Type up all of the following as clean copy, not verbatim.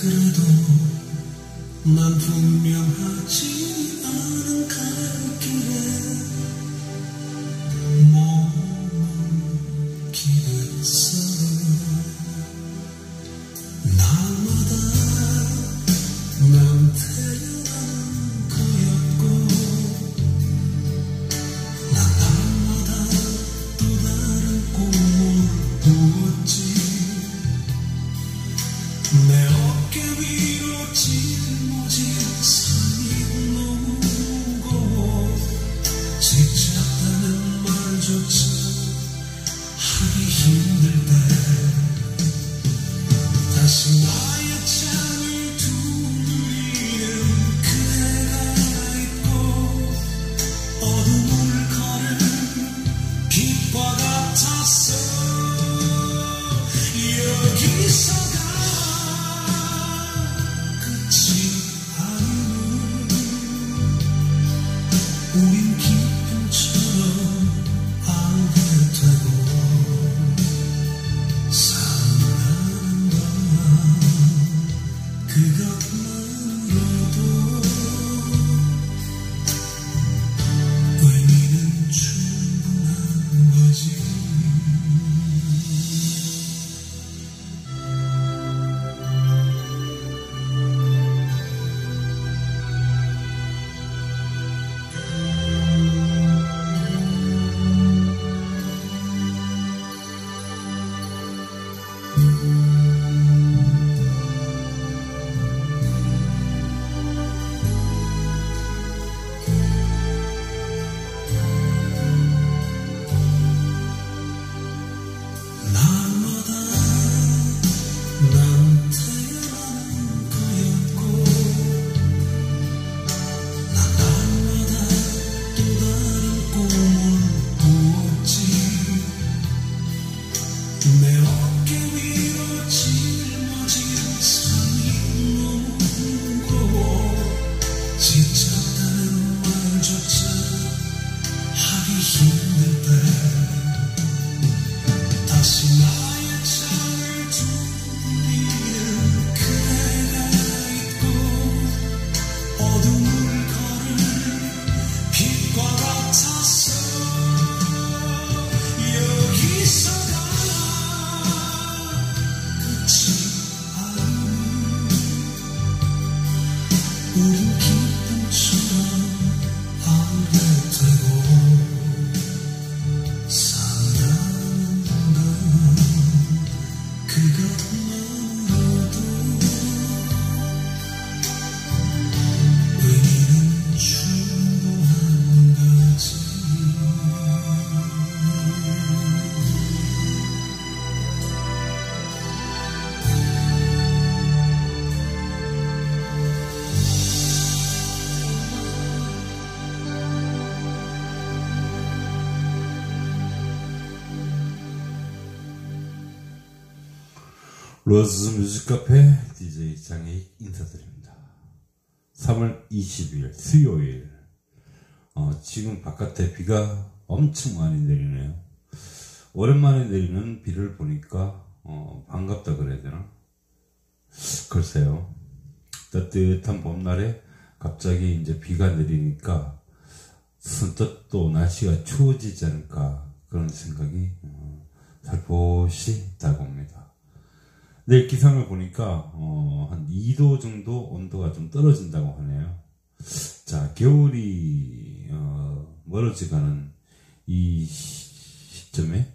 그래도 난 분명하지 않은 갈길에 머물기겠어. 날마다 난 태어난 거였고 난 날마다 또 다른 꿈을 꾸었지. 내 어깨 위로 짊어진 삶이 너무 무거워 지쳤다는 말조차 하기 힘들 때 다시 나의 창을 두드리는 그대가 있고 어둠을 걸은 빛과 같았어. 여기서가 끝이 아니면 우린 기쁨처럼 알게 되고 산다는 건 그것만으로도 의미는 충분한 거지. 날마다 난 태어난 거였고 난 날마다 또 다른 꿈을 꾸었지. 내 어깨 위로 짊어진 삶이 너무 무거워 지쳤다는 말조차 하기 힘들 때 다시 나의 창을 두드리는 그대가 있고 어둠을 걸은 빛과 같았어. 여기서가 끝이 아니면 우린 기쁨처럼 알게 되고 산다는 건 그것만으로도 의미는 충분한 거지. 로즈 뮤직 카페 DJ 장혜익 인사드립니다. 3월 20일 수요일. 지금 바깥에 비가 엄청 많이 내리네요. 오랜만에 내리는 비를 보니까 반갑다 그래야 되나? 글쎄요. 따뜻한 봄날에 갑자기 이제 비가 내리니까 선뜻 또 날씨가 추워지지 않을까 그런 생각이 살포시 다가옵니다. 내일 기상을 보니까 한 2도 정도 온도가 좀 떨어진다고 하네요. 자, 겨울이 멀어지가는 이 시점에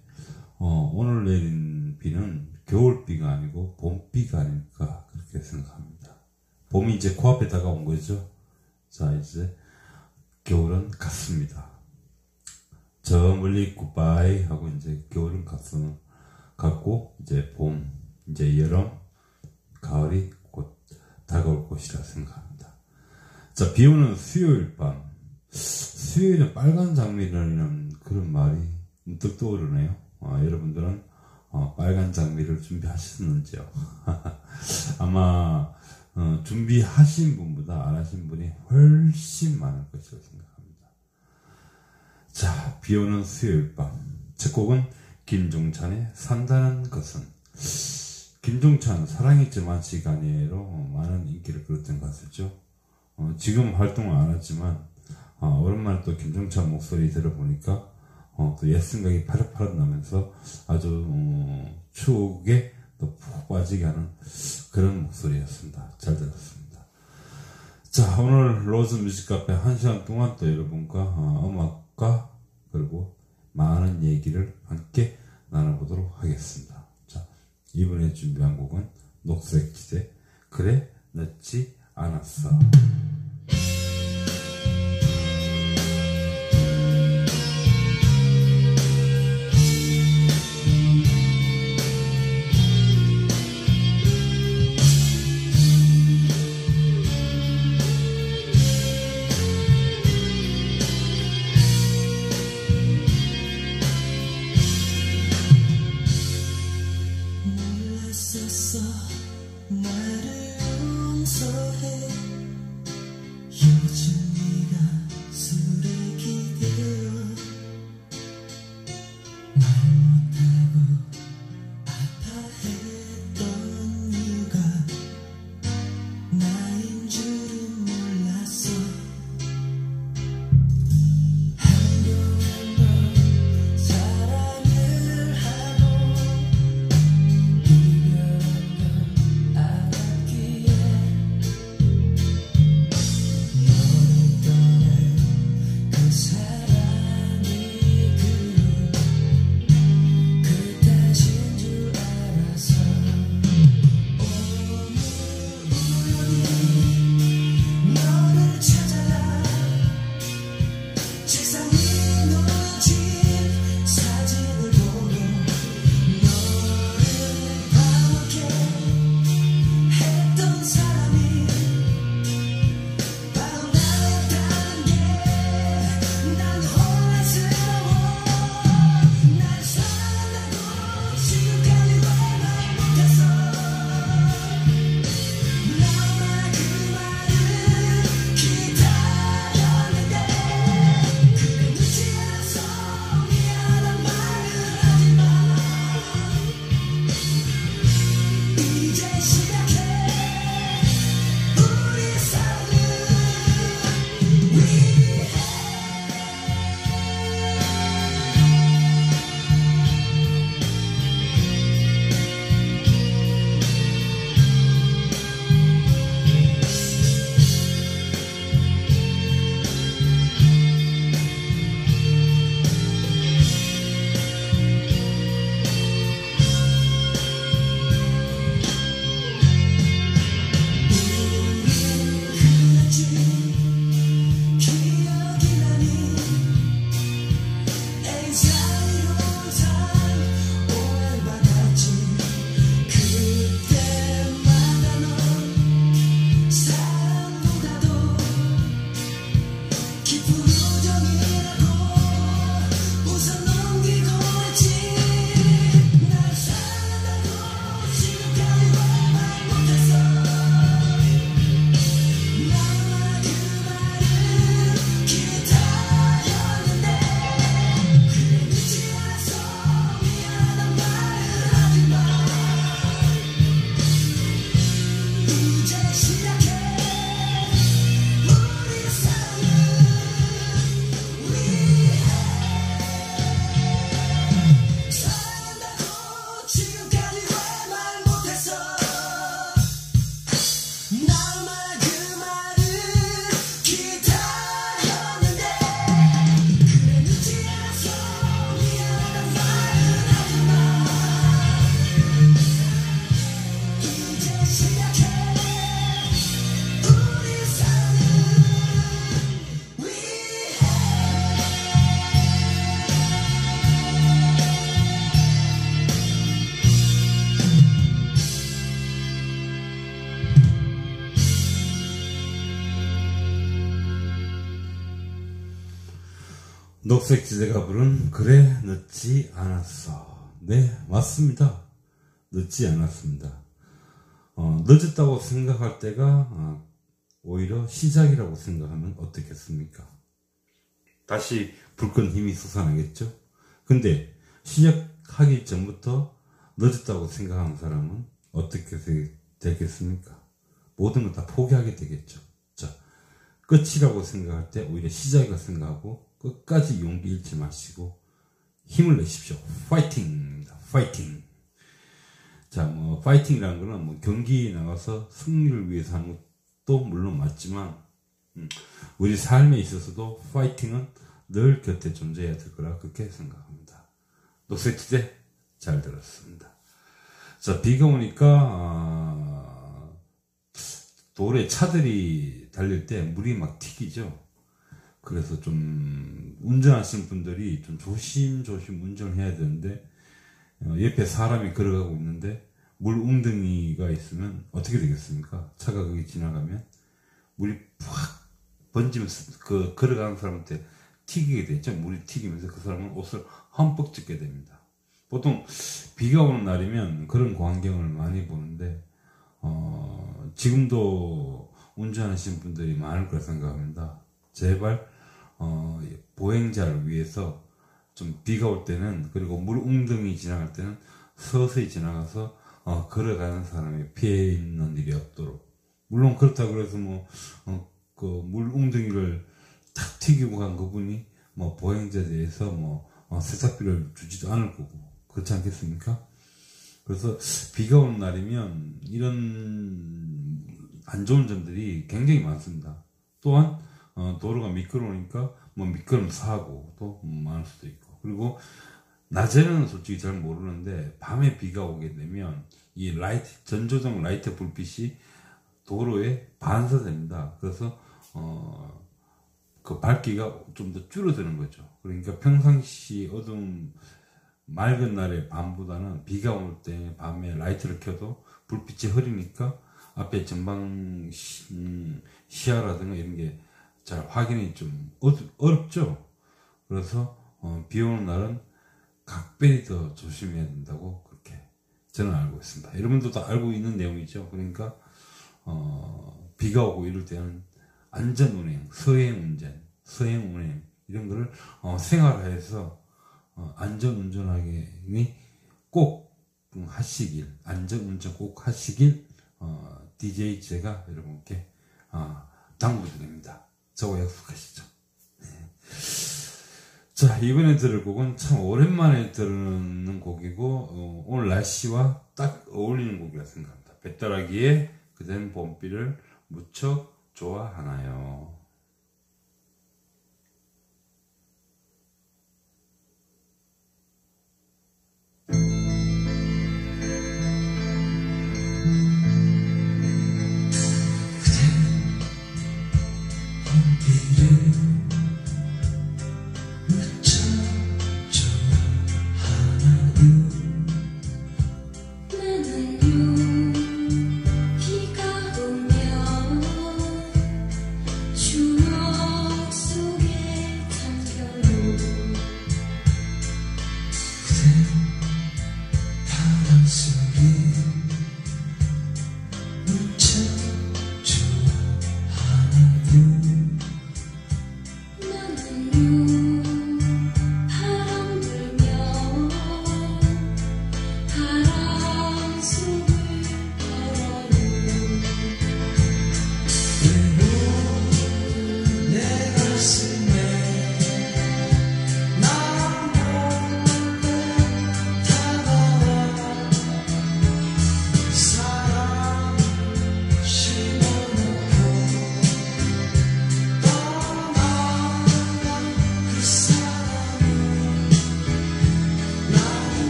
오늘 내린 비는 겨울비가 아니고 봄비가 아닐까 그렇게 생각합니다. 봄이 이제 코앞에 다가온 거죠. 자, 이제 겨울은 갔습니다. 저 멀리 굿바이 하고 이제 겨울은 갔고 이제 봄, 이제 여름, 가을이 곧 다가올 것이라 생각합니다. 자, 비오는 수요일 밤. 수요일에 빨간 장미라는 그런 말이 문득 떠오르네요. 여러분들은 빨간 장미를 준비하셨는지요? 아마 준비하신 분보다 안 하신 분이 훨씬 많을 것이라고 생각합니다. 자, 비오는 수요일 밤. 첫 곡은 김종찬의 산다는 것은. 김종찬 사랑했지 만시간이로 많은 인기를 끌었던 가수죠. 지금 활동을 안 하지만 오랜만에 또 김종찬 목소리 들어보니까 또 옛 생각이 파릇파릇 나면서 아주 추억에 또 푹 빠지게 하는 그런 목소리였습니다. 잘 들었습니다. 자, 오늘 로즈 뮤직 카페 1시간 동안 또 여러분과 음악과 그리고 많은 얘기를 함께 나눠보도록 하겠습니다. 자, 이번에 준비한 곡은 녹색지대 그래 늦지 않았어. 몰랐었어 나를 용서해 요즘 네가 술에 기대어 말 못하고 아파했던 이유가 나인 줄은 몰랐어 한동안 넌 사랑을 하고 이별한 걸 알았기에 너를 떠날 그 사람이 그 탓인 줄 알아서 오늘 우연히 너를 찾아가 책상 위에 놓여진 사진을 보고 너를 반복해 했던 사람이 바로 나였다는 게 난 혼란스러워 날 사랑한다고 지금까지 왜 말 못했어 나만 그 말을 기다렸는데 그래 늦지 않았어 미안한 말을 하지마 이제 시작해 우리 사랑을 위해 그랬지 기억이 나니 애인 사이로만 오해를 받았지 그때마다 넌 사랑보다도 기쁜 우정이라고 웃어 넘기고 했지 날 사랑한다고 지금까지 왜 말 못했어 나만 그 말을 기다렸는데 그래 늦지 않았어 미안한 말을 하지마 이제 시작해 우리 사랑을 위해 사랑한다고 지금까지 왜 말 못했어 나만 그 말을 기다렸는데 그래 늦지 않았어 미안한 말을 하지마 이제 시작해 우리 사랑을 위해 녹색지대가 부른 그래 늦지 않았어. 네, 맞습니다. 늦지 않았습니다. 늦었다고 생각할 때가 오히려 시작이라고 생각하면 어떻겠습니까? 다시 불끈 힘이 솟아나겠죠? 근데 시작하기 전부터 늦었다고 생각하는 사람은 어떻게 되겠습니까? 모든 걸 다 포기하게 되겠죠. 자, 끝이라고 생각할 때 오히려 시작이라고 생각하고 끝까지 용기 잃지 마시고 힘을 내십시오. 파이팅입니다. 파이팅. 자, 뭐 파이팅이라는 거는 뭐 경기에 나가서 승리를 위해서 하는 것도 물론 맞지만 우리 삶에 있어서도 파이팅은 늘 곁에 존재해야 될 거라 그렇게 생각합니다. 녹색지대 잘 들었습니다. 자, 비가 오니까 도로에 차들이 달릴 때 물이 막 튀기죠. 그래서 좀 운전하시는 분들이 좀 조심조심 운전을 해야 되는데 옆에 사람이 걸어가고 있는데 물 웅덩이가 있으면 어떻게 되겠습니까? 차가 거기 지나가면 물이 팍 번지면서 그 걸어가는 사람한테 튀기게 되죠. 물이 튀기면서 그 사람은 옷을 흠뻑 찢게 됩니다. 보통 비가 오는 날이면 그런 광경을 많이 보는데 지금도 운전하시는 분들이 많을 거라 생각합니다. 제발 보행자를 위해서 좀 비가 올 때는 그리고 물 웅덩이 지나갈 때는 서서히 지나가서 걸어가는 사람이 피해 있는 일이 없도록. 물론 그렇다고 해서 그 물 웅덩이를 탁 튀기고 간 그분이 보행자에 대해서 세탁비를 주지도 않을 거고 그렇지 않겠습니까? 그래서 비가 오는 날이면 이런 안 좋은 점들이 굉장히 많습니다. 또한 도로가 미끄러우니까 미끄럼 사고도 많을 수도 있고, 그리고 낮에는 솔직히 잘 모르는데 밤에 비가 오게 되면 이 전조등 라이트 불빛이 도로에 반사됩니다. 그래서 그 밝기가 좀 더 줄어드는 거죠. 그러니까 평상시 어두운 맑은 날의 밤보다는 비가 올 때 밤에 라이트를 켜도 불빛이 흐리니까 앞에 전방 시야라든가 이런 게 잘 확인이 좀 어렵죠. 그래서 비 오는 날은 각별히 더 조심해야 된다고 그렇게 저는 알고 있습니다. 여러분도 다 알고 있는 내용이죠. 그러니까 비가 오고 이럴 때는 안전운행, 서행운행 이런 거를 생활화해서 안전운전하기 꼭 하시길, 안전운전 꼭 하시길 DJ 제가 여러분께 당부드립니다. 저와 약속하시죠. 네. 자, 이번에 들을 곡은 참 오랜만에 듣는 곡이고 오늘 날씨와 딱 어울리는 곡이라 생각합니다. 배따라기의 그댄 봄비를 무척 좋아하나요? 비가 오면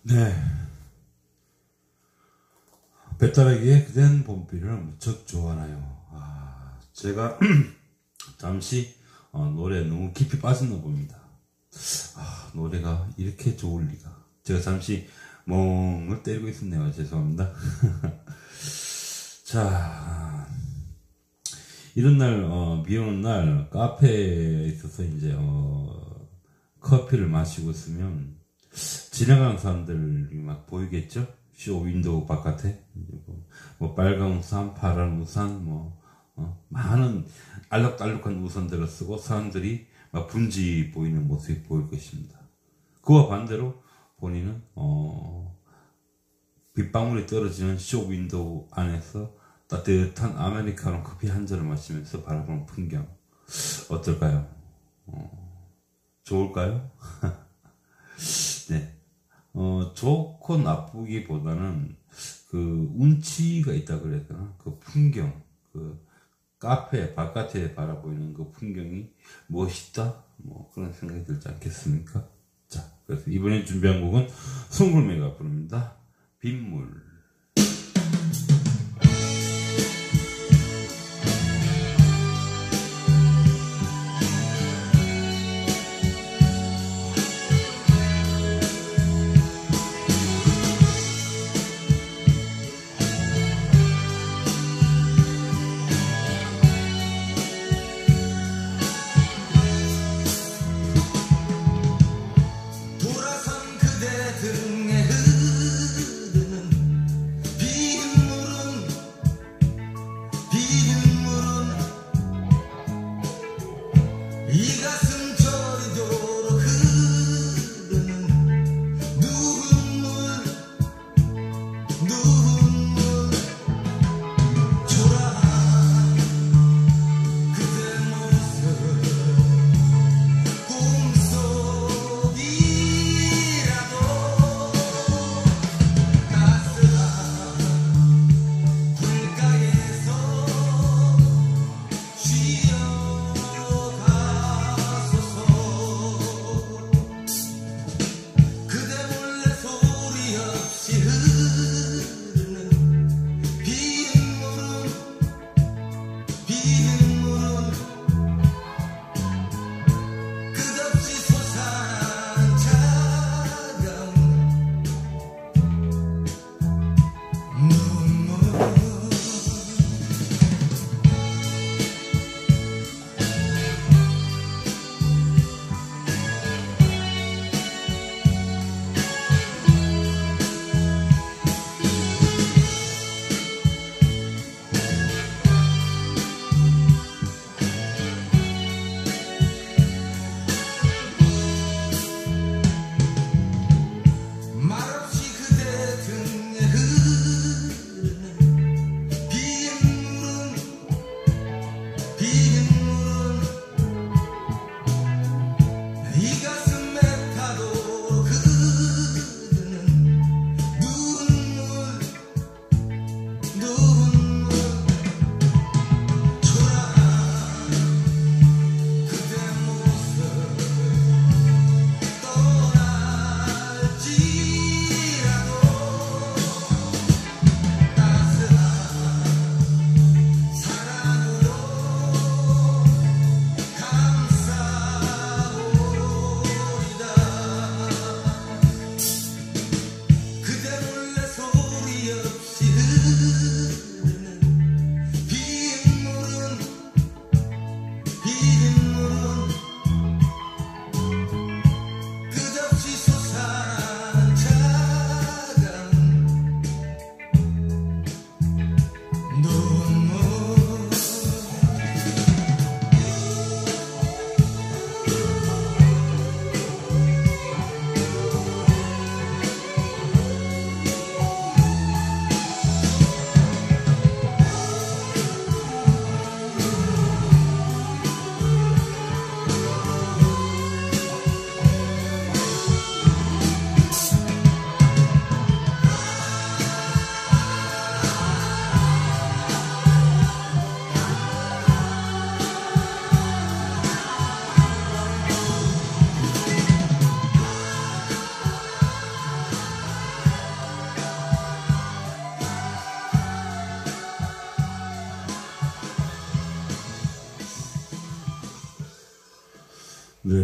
네. 배따라기에 그댄 봄비를 무척 좋아하나요? 제가 잠시 노래 너무 깊이 빠졌나 봅니다. 노래가 이렇게 좋을 리가. 제가 잠시 멍을 때리고 있었네요. 죄송합니다. 자, 이런 날, 비 오는 날, 카페에 있어서 이제, 커피를 마시고 있으면, 지나가는 사람들이 막 보이겠죠? 쇼 윈도우 바깥에. 뭐, 빨간 우산, 파란 우산, 많은 알록달록한 우산들을 쓰고 사람들이 막 분지 보이는 모습이 보일 것입니다. 그와 반대로 본인은, 빗방울이 떨어지는 쇼 윈도우 안에서 따뜻한 아메리카노 커피 한 잔을 마시면서 바라보는 풍경 어떨까요? 좋을까요? 네. 좋고 나쁘기보다는 그 운치가 있다 그래야 되나? 그 풍경, 그 카페 바깥에 바라보이는 그 풍경이 멋있다? 그런 생각이 들지 않겠습니까? 자, 그래서 이번에 준비한 곡은 송골매가 부릅니다. 빗물. 돌아선 그대 등에 흐르는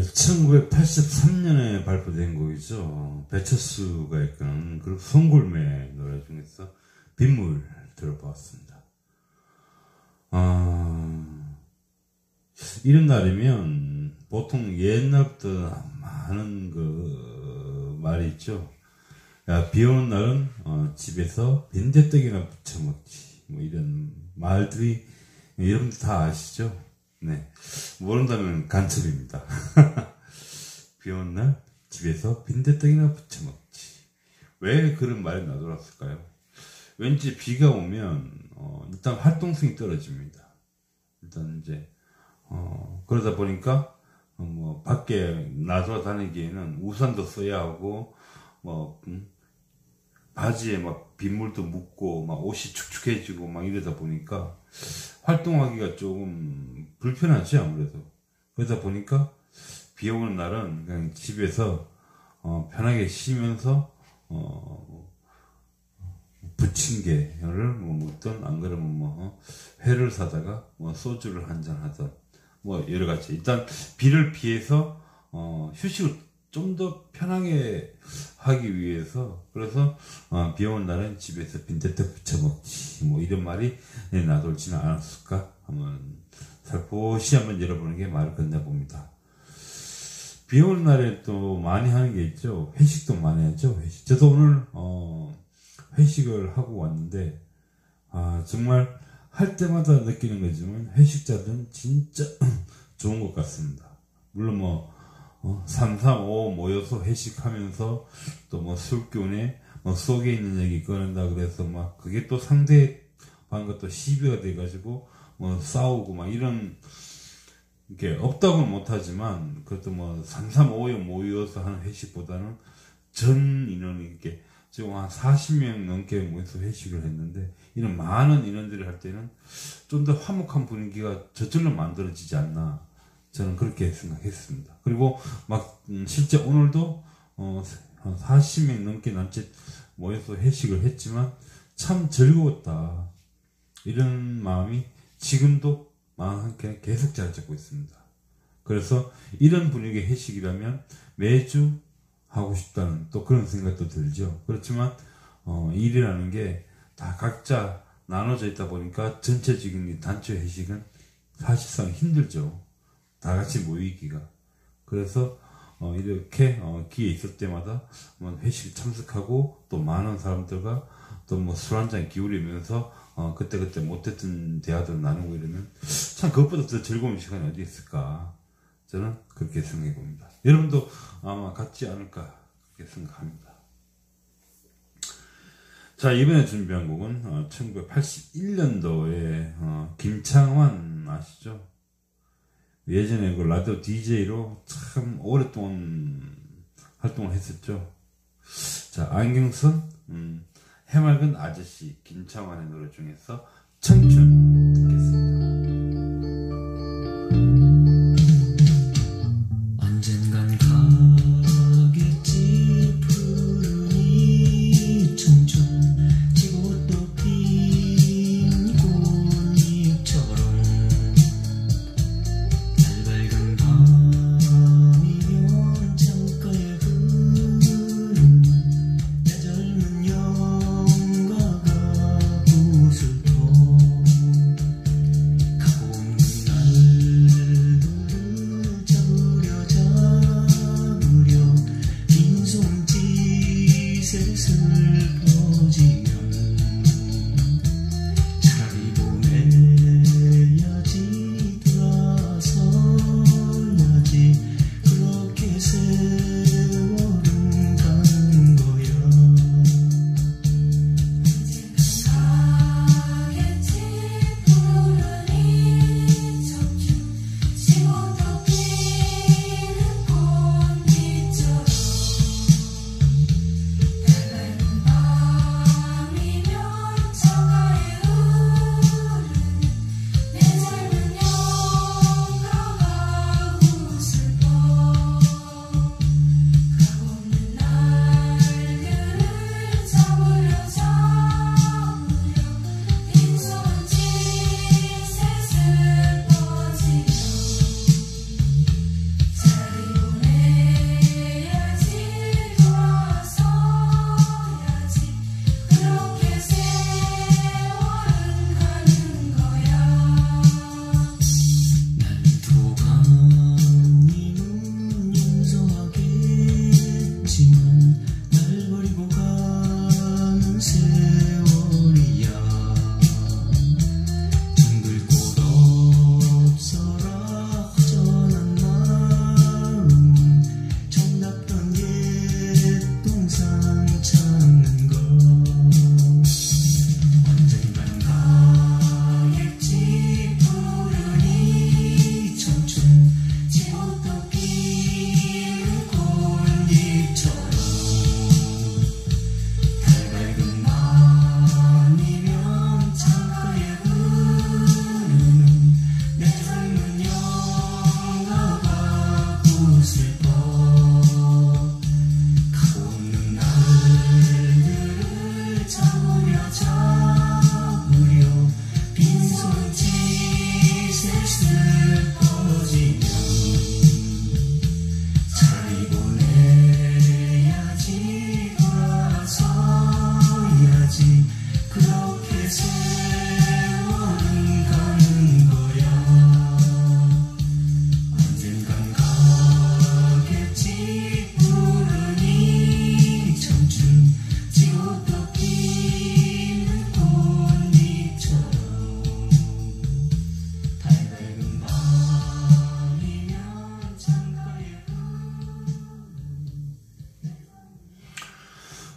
1983년에 발표된 곡이죠. 배철수가 이끄는 그룹 송골매 노래 중에서 빗물 들어보았습니다. 이런 날이면 보통 옛날부터 많은 그 말이 있죠. 야, 비 오는 날은 집에서 빈대떡이나 부쳐 먹지. 뭐 이런 말들이 여러분들 다 아시죠? 네. 모른다면 간첩입니다. 비 오는 날 집에서 빈대떡이나 부쳐 먹지. 왜 그런 말이 나돌았을까요? 왠지 비가 오면 일단 활동성이 떨어집니다. 일단 이제 그러다 보니까 뭐 밖에 나돌아다니기에는 우산도 써야 하고 뭐 바지에 막 빗물도 묻고 막 옷이 축축해지고 막 이러다 보니까 활동하기가 조금 불편하지 아무래도. 그러다 보니까 비 오는 날은 그냥 집에서 편하게 쉬면서 부침개를 뭐 먹든 안 그러면 뭐 회를 사다가 뭐 소주를 한잔 하든 뭐 여러 가지 일단 비를 피해서 휴식을 좀 더 편하게 하기 위해서 그래서 비 오는 날은 집에서 빈대떡 부쳐 먹지 뭐 이런 말이 나돌지는 않았을까 한번 살포시 한번 열어보는 게 말을 건네봅니다. 비 오는 날에 또 많이 하는 게 있죠. 회식도 많이 하죠. 회식. 저도 오늘 회식을 하고 왔는데 정말 할 때마다 느끼는 거지만 회식자들은 진짜 좋은 것 같습니다. 물론 뭐 3, 4, 5 모여서 회식하면서 또 뭐 술기운에 뭐 속에 있는 얘기 꺼낸다 그래서 막 그게 또 상대방과 또 시비가 돼가지고 뭐 싸우고 막 이런 게 없다고는 못하지만 그것도 뭐 3, 3, 5에 모여서 하는 회식보다는 전 인원이 이렇게 지금 한 40명 넘게 모여서 회식을 했는데 이런 많은 인원들이 할 때는 좀 더 화목한 분위기가 저절로 만들어지지 않나 저는 그렇게 생각했습니다. 그리고 막 실제 오늘도 한 40명 넘게 남짓 모여서 회식을 했지만 참 즐거웠다. 이런 마음이 지금도 마음 한켠에 계속 자리 잡고 있습니다. 그래서 이런 분위기의 회식이라면 매주 하고 싶다는 또 그런 생각도 들죠. 그렇지만 일이라는 게 다 각자 나눠져 있다 보니까 전체적인 단체 회식은 사실상 힘들죠. 다 같이 모이기가. 그래서 이렇게 기회 있을 때마다 회식 참석하고 또 많은 사람들과 또 뭐 술 한잔 기울이면서 그때 못했던 대화들 나누고 이러면 참 그것보다 더 즐거운 시간이 어디 있을까. 저는 그렇게 생각해 봅니다. 여러분도 아마 같지 않을까 그렇게 생각합니다. 자, 이번에 준비한 곡은 1981년도에 김창완 아시죠? 예전에 그 라디오 DJ로 참 오랫동안 활동을 했었죠. 자, 안경선 해맑은 아저씨 김창완의 노래 중에서 청춘 듣겠습니다. 언젠간 가겠지 푸른 이 청춘 지고 또 핀 꽃잎처럼 밝은 밤이면 창가에 흐르는 내 젊은 영가가 구슬퍼 가고 없는 날들을 잡으려 빈손짓에 슬퍼지면 차라리 보내야지 돌아서야지 그렇게 세월은 가는 거야. 가겠지 푸른 이 청춘 지고 또 피는 꽃잎처럼 밝은 밤이면 창가에 흐르는 내 젊은 영가가 구슬퍼 가고 없는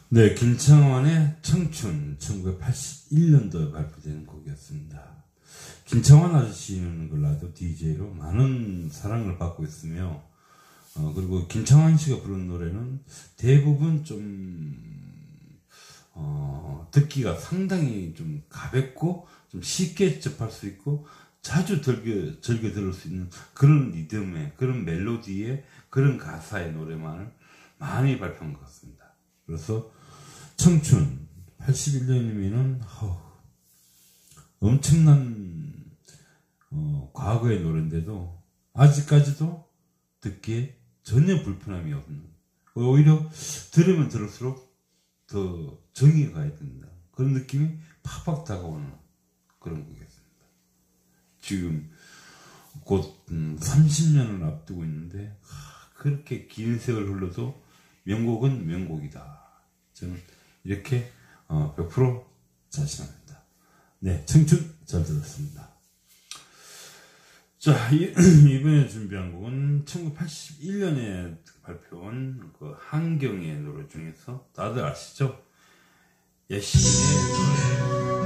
네, 김창완의 청춘 1981년도에 발표된 곡이었습니다. 김창완 아저씨는 그 라디오 DJ로 많은 사랑을 받고 있으며 그리고 김창완 씨가 부른 노래는 대부분 좀 듣기가 상당히 좀 가볍고 좀 쉽게 접할 수 있고 자주 즐겨 들을 수 있는 그런 리듬의 그런 멜로디의 그런 가사의 노래만을 많이 발표한 것 같습니다. 그래서 청춘 81년이면은 엄청난 과거의 노래인데도 아직까지도 듣기에 전혀 불편함이 없는, 오히려 들으면 들을수록 더 정이 가야 된다, 그런 느낌이 팍팍 다가오는 그런 곡이었습니다. 지금 곧 30년을 앞두고 있는데 그렇게 긴 세월 흘러도 명곡은 명곡이다, 저는 이렇게 100% 자신합니다. 네, 청춘 잘 들었습니다. 자, 이번에 준비한 곡은 1981년에 발표한 그 한경의 노래 중에서 다들 아시죠? 예시의 노래.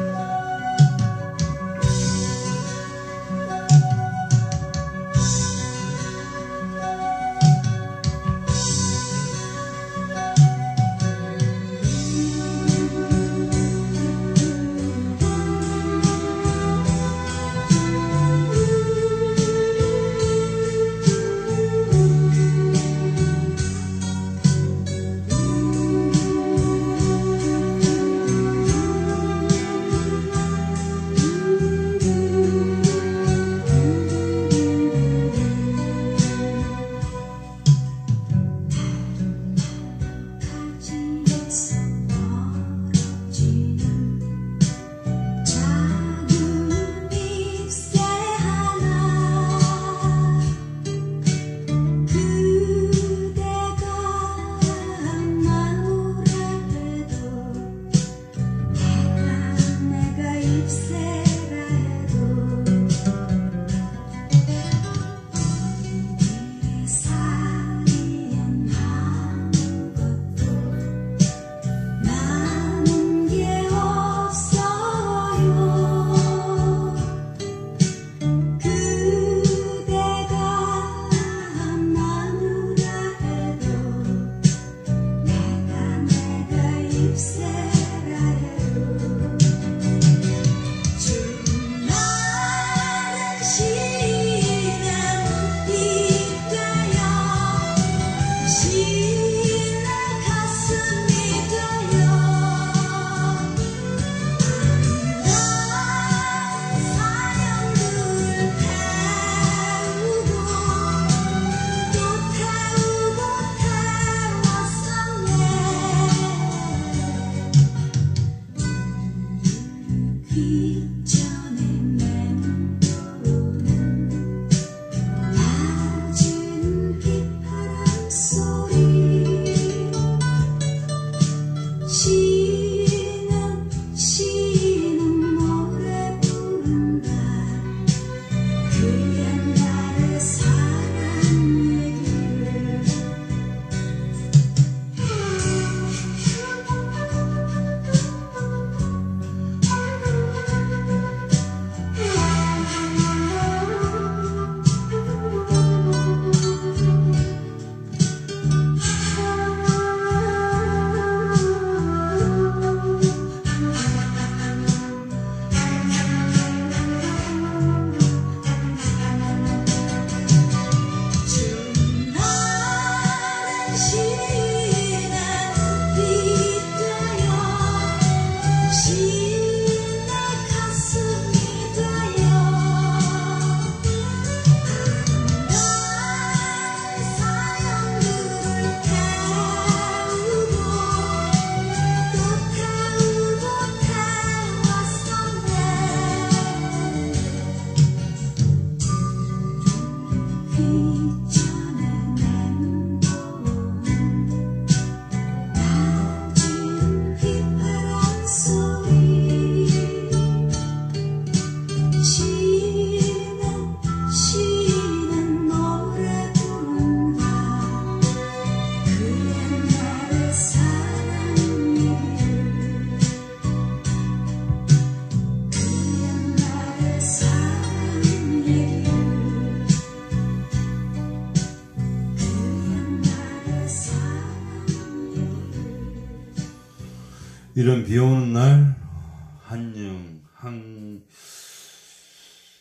이런 비 오는 날,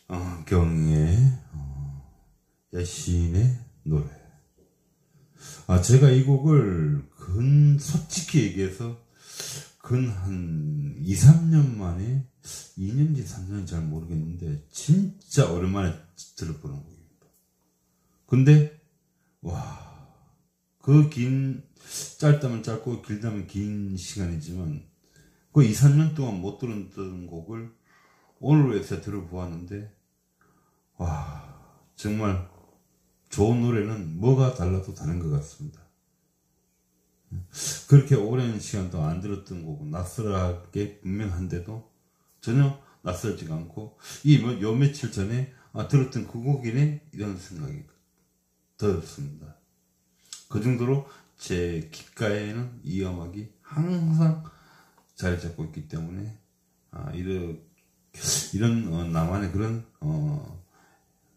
한경의 여신의 노래. 제가 이 곡을 솔직히 얘기해서 한 2, 3년 만에, 2년인지 3년인지 잘 모르겠는데, 진짜 오랜만에 들어보는 곡입니다. 근데, 짧다면 짧고 길다면 긴 시간이지만, 그 2, 3년 동안 못 들었던 곡을 오늘 해서 들어보았는데, 정말 좋은 노래는 뭐가 달라도 다른 것 같습니다. 그렇게 오랜 시간 동안 안 들었던 곡은 낯설하게 분명한데도 전혀 낯설지가 않고, 요 며칠 전에 들었던 그 곡이네 이런 생각이 들었습니다. 그 정도로 제 귓가에는 이 음악이 항상 자리 잡고 있기 때문에 이런 나만의 그런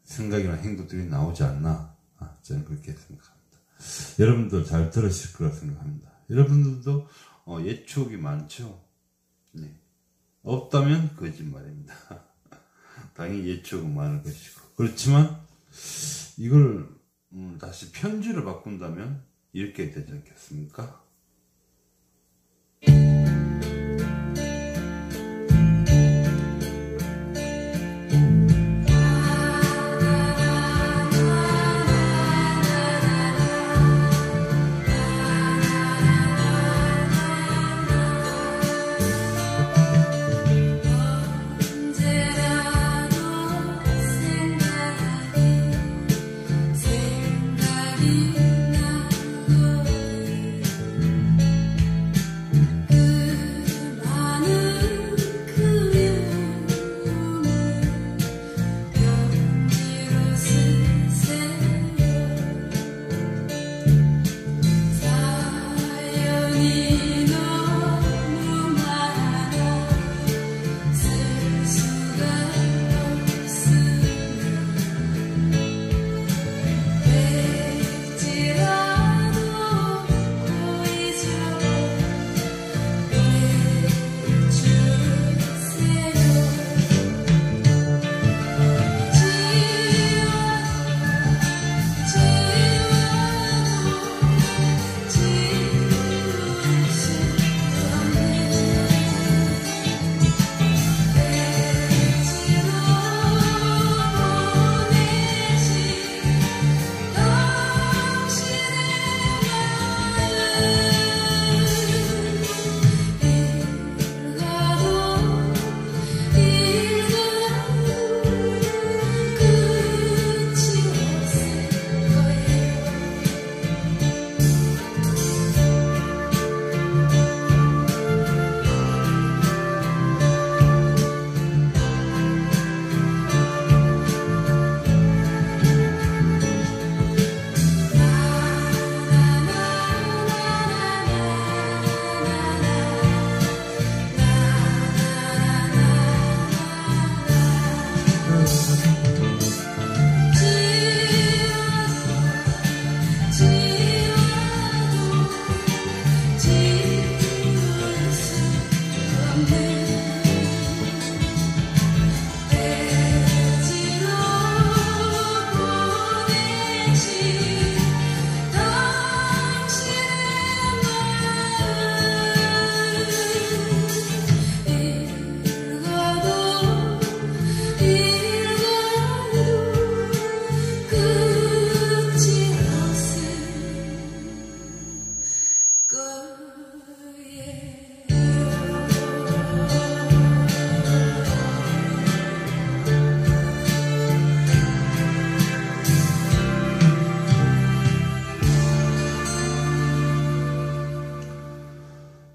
생각이나 행동들이 나오지 않나, 저는 그렇게 생각합니다. 여러분도 잘 들으실 거라 생각합니다. 여러분들도 옛 추억이 많죠? 네. 없다면 거짓말입니다. 당연히 옛 추억은 많을 것이고, 그렇지만 이걸 다시 편지를 바꾼다면 이렇게 되지 않겠습니까?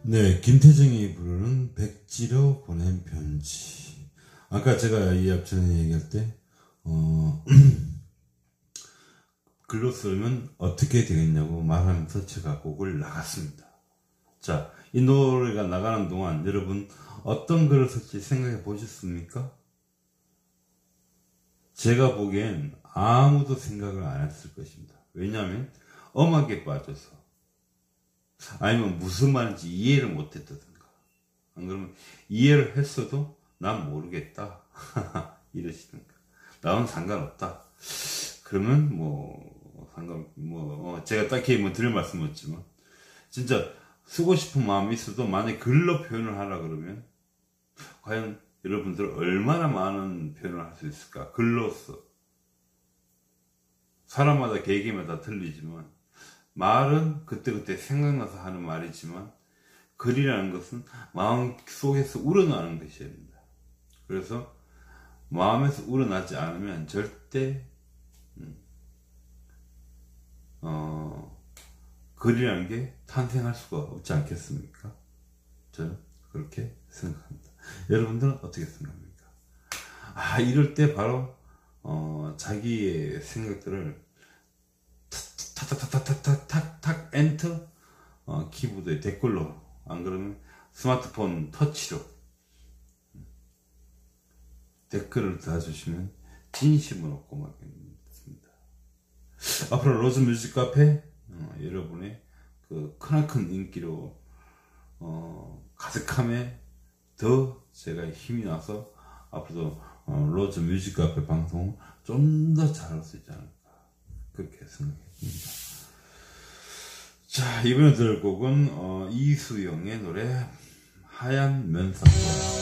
네, 김태정이 부르는 백지로 보낸 편지. 아까 제가 이 앞전에 얘기할 때 글로 쓰면 어떻게 되겠냐고 말하면서 제가 곡을 나갔습니다. 자, 이 노래가 나가는 동안 여러분 어떤 글을 쓸지 생각해 보셨습니까? 제가 보기엔 아무도 생각을 안 했을 것입니다. 왜냐하면 음악에 빠져서, 아니면 무슨 말인지 이해를 못했다든가, 안 그러면 이해를 했어도 난 모르겠다. 이러시는 거. 나는 상관없다. 그러면 제가 딱히 드릴 말씀은 없지만, 진짜 쓰고 싶은 마음이 있어도 만약에 글로 표현을 하라 그러면, 과연 여러분들 얼마나 많은 표현을 할 수 있을까? 글로써. 사람마다 계기마다 틀리지만, 말은 그때그때 생각나서 하는 말이지만, 글이라는 것은 마음 속에서 우러나는 것이어야 된다. 그래서 마음에서 우러나지 않으면 절대 글이라는 게 탄생할 수가 없지 않겠습니까? 저는 그렇게 생각합니다. 여러분들은 어떻게 생각합니까? 이럴 때 바로 자기의 생각들을 탁탁탁탁탁탁탁 엔터 키보드에 댓글로, 안 그러면 스마트폰 터치로 댓글을 달아주시면 진심으로 고맙겠습니다. 앞으로 로즈 뮤직 카페 여러분의 그 크나큰 인기로 가득함에 더 제가 힘이 나서 앞으로도 로즈 뮤직 카페 방송 좀 더 잘할 수 있지 않을까, 그렇게 생각했습니다. 자, 이번에 들을 곡은 이수영의 노래 하얀 면사포.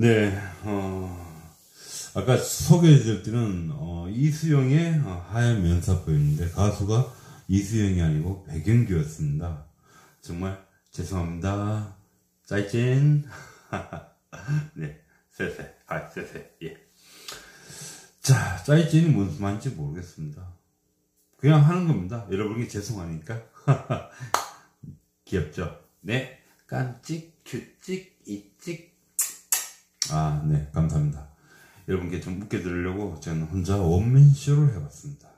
네, 아까 소개해드릴 때는, 이수영의 하얀 면사포였는데, 가수가 이수영이 아니고 백영규였습니다. 정말 죄송합니다. 짜이젠. 네, 쎄쎄. 예. 자, 짜이젠이 무슨 말인지 모르겠습니다. 그냥 하는 겁니다. 여러분께 죄송하니까. 귀엽죠? 네. 깜찍, 큐찍, 이찍. 네, 감사합니다. 여러분께 좀 웃겨드리려고 저는 혼자 원맨쇼를 해봤습니다.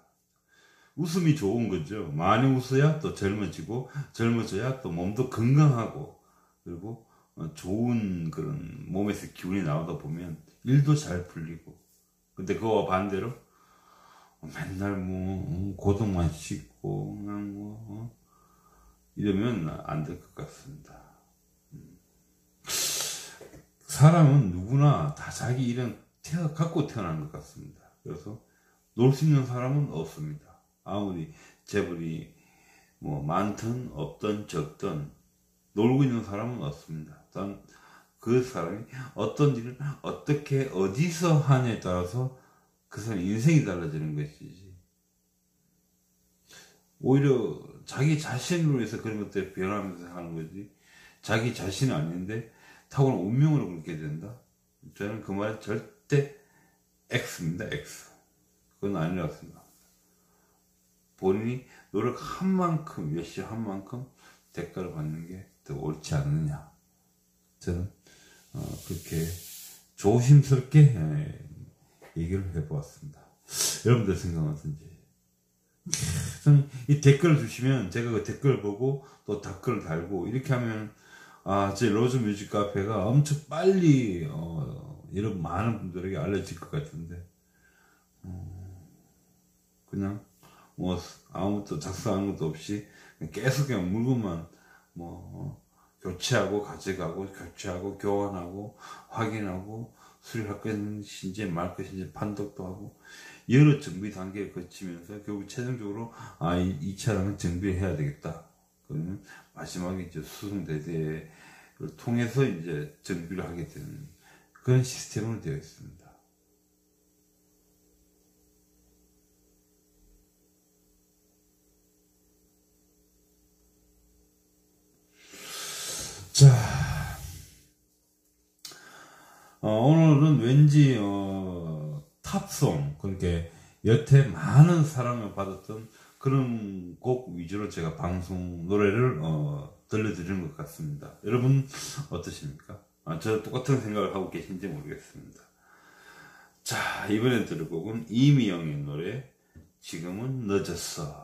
웃음이 좋은 거죠. 많이 웃어야 또 젊어져야 또 몸도 건강하고, 그리고 좋은 그런 몸에서 기운이 나오다 보면 일도 잘 풀리고. 근데 그와 반대로 맨날 고동만 씻고 그냥 이러면 안 될 것 같습니다. 사람은 누구나 다 자기 일은 갖고 태어난 것 같습니다. 그래서 놀 수 있는 사람은 없습니다. 아무리 재벌이 많든 없든 적든 놀고 있는 사람은 없습니다. 단 그 사람이 어떤 일을 어떻게 어디서 하냐에 따라서 그 사람 인생이 달라지는 것이지. 오히려 자기 자신으로 해서 그런 것들을 변하면서 하는 거지. 자기 자신은 아닌데 타고난 운명으로 그렇게 된다. 저는 그 말은 절대 X입니다. X. 그건 아니라고 생각합니다. 본인이 노력한 만큼, 열심히 한 만큼 대가를 받는 게 더 옳지 않느냐. 저는 그렇게 조심스럽게 얘기를 해보았습니다. 여러분들 생각은 어떤지. 이 댓글을 주시면 제가 그 댓글을 보고 또 댓글을 달고 이렇게 하면 제 로즈 뮤직 카페가 엄청 빨리 이런 많은 분들에게 알려질 것 같은데 그냥 아무것도 작성하는 것도 없이 계속 그냥 물건만 교체하고 가져가고 교체하고 교환하고 확인하고 수리할 것인지 말 것인지 판독도 하고 여러 정비 단계를 거치면서 결국 최종적으로 이 차량은 정비를 해야 되겠다. 그러면 마지막에 이제 수송대대를 통해서 이제 정비를 하게 되는 그런 시스템으로 되어 있습니다. 자, 오늘은 왠지 탑송, 그렇게 여태 많은 사랑을 받았던 그런 곡 위주로 제가 방송 노래를 들려드리는 것 같습니다. 여러분 어떠십니까? 저 똑같은 생각을 하고 계신지 모르겠습니다. 자, 이번에 들을 곡은 이미영의 노래 지금은 늦었어.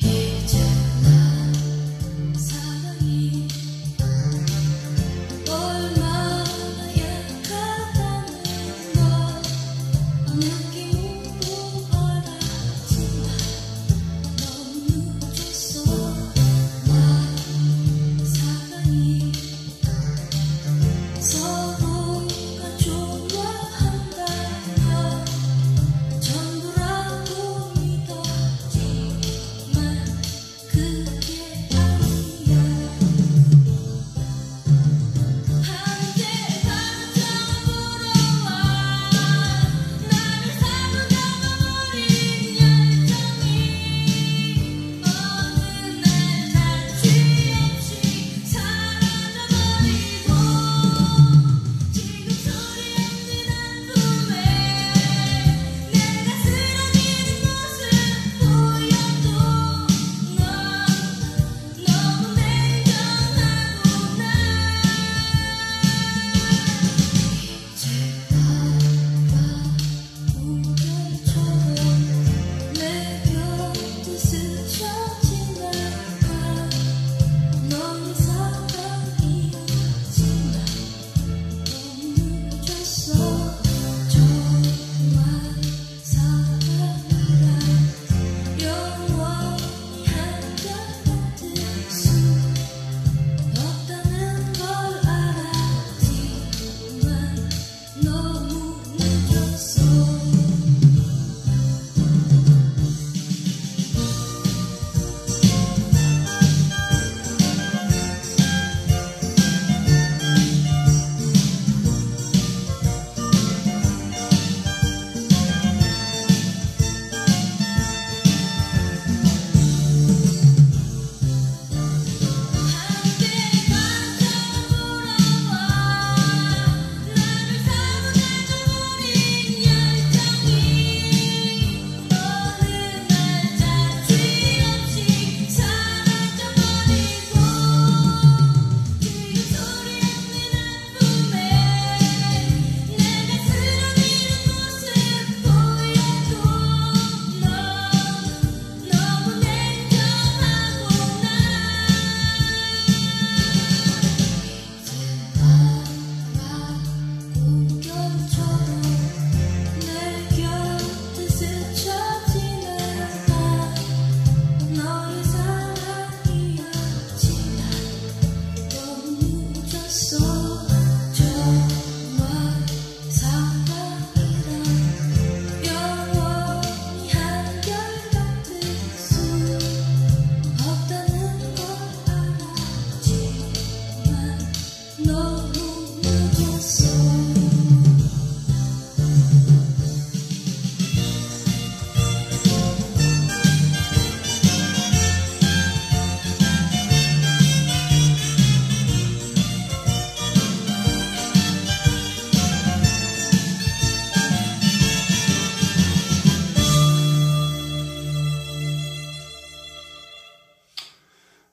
이제 난 사랑이 얼마나 약하다는 걸 느끼고 알아.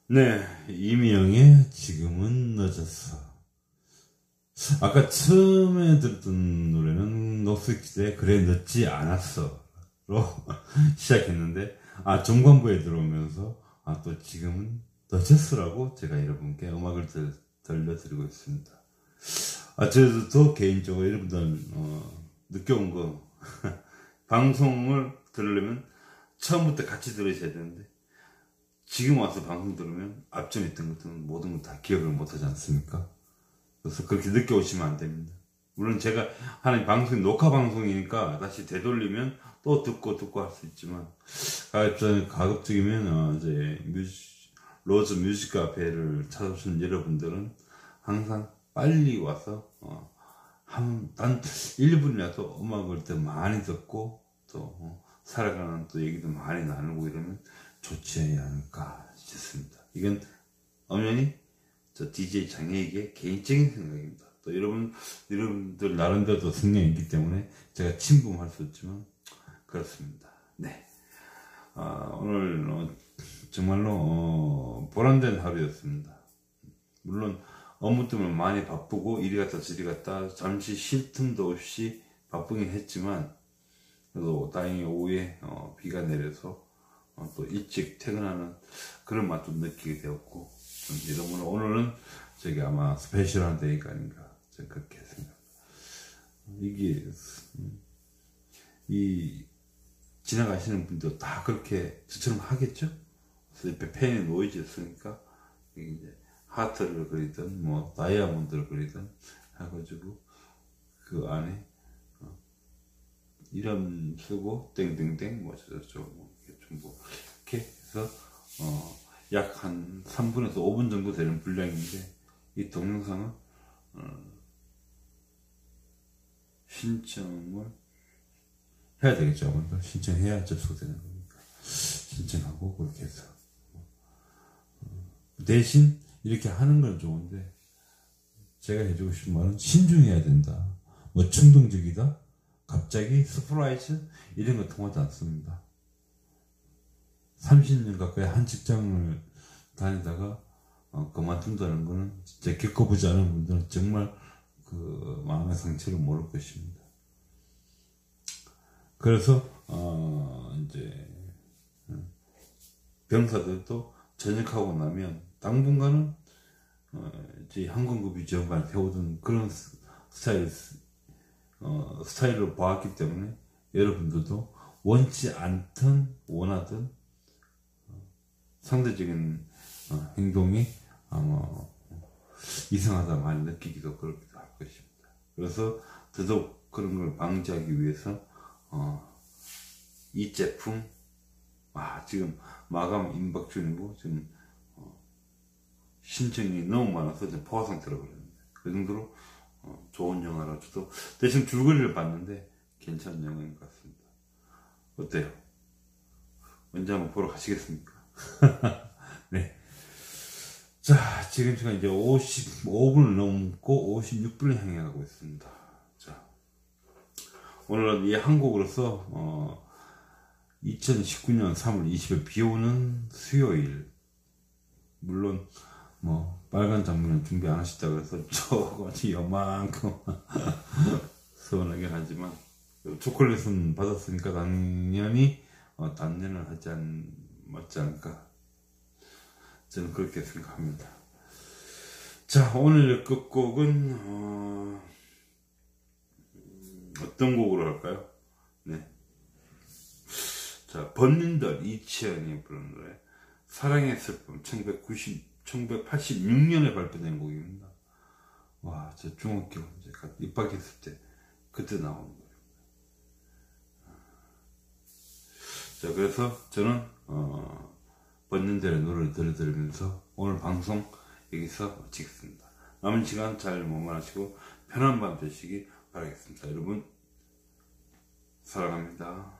네, 이미영의 지금은 늦었어. 아까 처음에 들었던 노래는 녹색지대의 그래 늦지 않았어 로 시작했는데, 정관부에 들어오면서 또 지금은 늦었어라고 제가 여러분께 음악을 들려드리고 있습니다. 저도 개인적으로 여러분들 느껴온 거 방송을 들으려면 처음부터 같이 들으셔야 되는데, 지금 와서 방송 들으면 앞전에 있던 것들은 모든 걸 다 기억을 못하지 않습니까? 그래서 그렇게 느껴오시면 안 됩니다. 물론 제가 하는 방송이 녹화 방송이니까 다시 되돌리면 또 듣고 할 수 있지만, 가급적이면 이제 로즈 뮤직 카페를 찾아오시는 여러분들은 항상 빨리 와서 단 1분이라도 음악을 더 많이 듣고 또 살아가는 또 얘기도 많이 나누고 이러면 좋지 않을까 싶습니다. 이건 엄연히 저 DJ 장혜익의 개인적인 생각입니다. 또 여러분들 나름대로 성향이 있기 때문에 제가 침범할 수 없지만 그렇습니다. 네. 오늘 정말로 보람된 하루였습니다. 물론 업무 때문에 많이 바쁘고 이리 갔다 저리 갔다 잠시 쉴 틈도 없이 바쁘긴 했지만, 그래도 다행히 오후에 비가 내려서 또 일찍 퇴근하는 그런 맛도 느끼게 되었고, 여러분 오늘은 저기 아마 스페셜한 데이가 아닌가 저는 그렇게 생각합니다. 이게 지나가시는 분도 다 그렇게 저처럼 하겠죠? 옆에 펜에 놓이지 있으니까 이제 하트를 그리든 뭐 다이아몬드를 그리든 해가지고 그 안에 이름 쓰고 땡땡땡 뭐 저쩌고 이렇게 해서 약 한 3분에서 5분 정도 되는 분량인데, 이 동영상은 신청을 해야 되겠죠. 아무래도 신청해야 접속되는 거니까 신청하고 그렇게 해서 대신 이렇게 하는 건 좋은데, 제가 해주고 싶은 말은 신중해야 된다. 뭐 충동적이다, 갑자기 서프라이즈 이런 거 통하지 않습니다. 30년 가까이 한 직장을 다니다가 그만둔다는 거는 진짜 겪어보지 않은 분들은 정말 그 마음의 상처를 모를 것입니다. 그래서 이제 병사들도 전역하고 나면 당분간은 이제 항공급유 지원관을 배우던 그런 스타일로 봐왔기 때문에, 여러분들도 원치 않든 원하든 상대적인 행동이 이상하다 많이 느끼기도 그렇기도 할 것입니다. 그래서 더더욱 그런 걸 방지하기 위해서 이 제품 지금 마감 임박 중이고, 지금 신청이 너무 많아서 지금 포화 상태로 그랬는데, 그 정도로 좋은 영화라. 저도 대신 줄거리를 봤는데 괜찮은 영화인 것 같습니다. 어때요? 언제 한번 보러 가시겠습니까? 네. 자, 지금 시간 이제 55분을 넘고 56분을 향해 가고 있습니다. 자, 오늘은 이 한 곡으로서 2019년 3월 20일 비 오는 수요일, 물론 뭐 빨간 장면은 준비 안 하셨다고 해서 저거지 요만큼 서운하긴 하지만, 초콜릿은 받았으니까 당연히 단련을 맞지 않을까 저는 그렇게 생각합니다. 자, 오늘 끝곡은 어떤 곡으로 할까요? 네. 자, 번민들 이치현이 부른 노래 사랑의 슬픔, 1986년에 발표된 곡입니다. 와, 저 중학교 이제 입학했을 때 그때 나온 거예요. 자, 그래서 저는 번민들의 노래를 들려드리면서 오늘 방송 여기서 마치겠습니다. 남은 시간 잘 마무리하시고 편한 밤 되시기 바라겠습니다. 여러분 사랑합니다.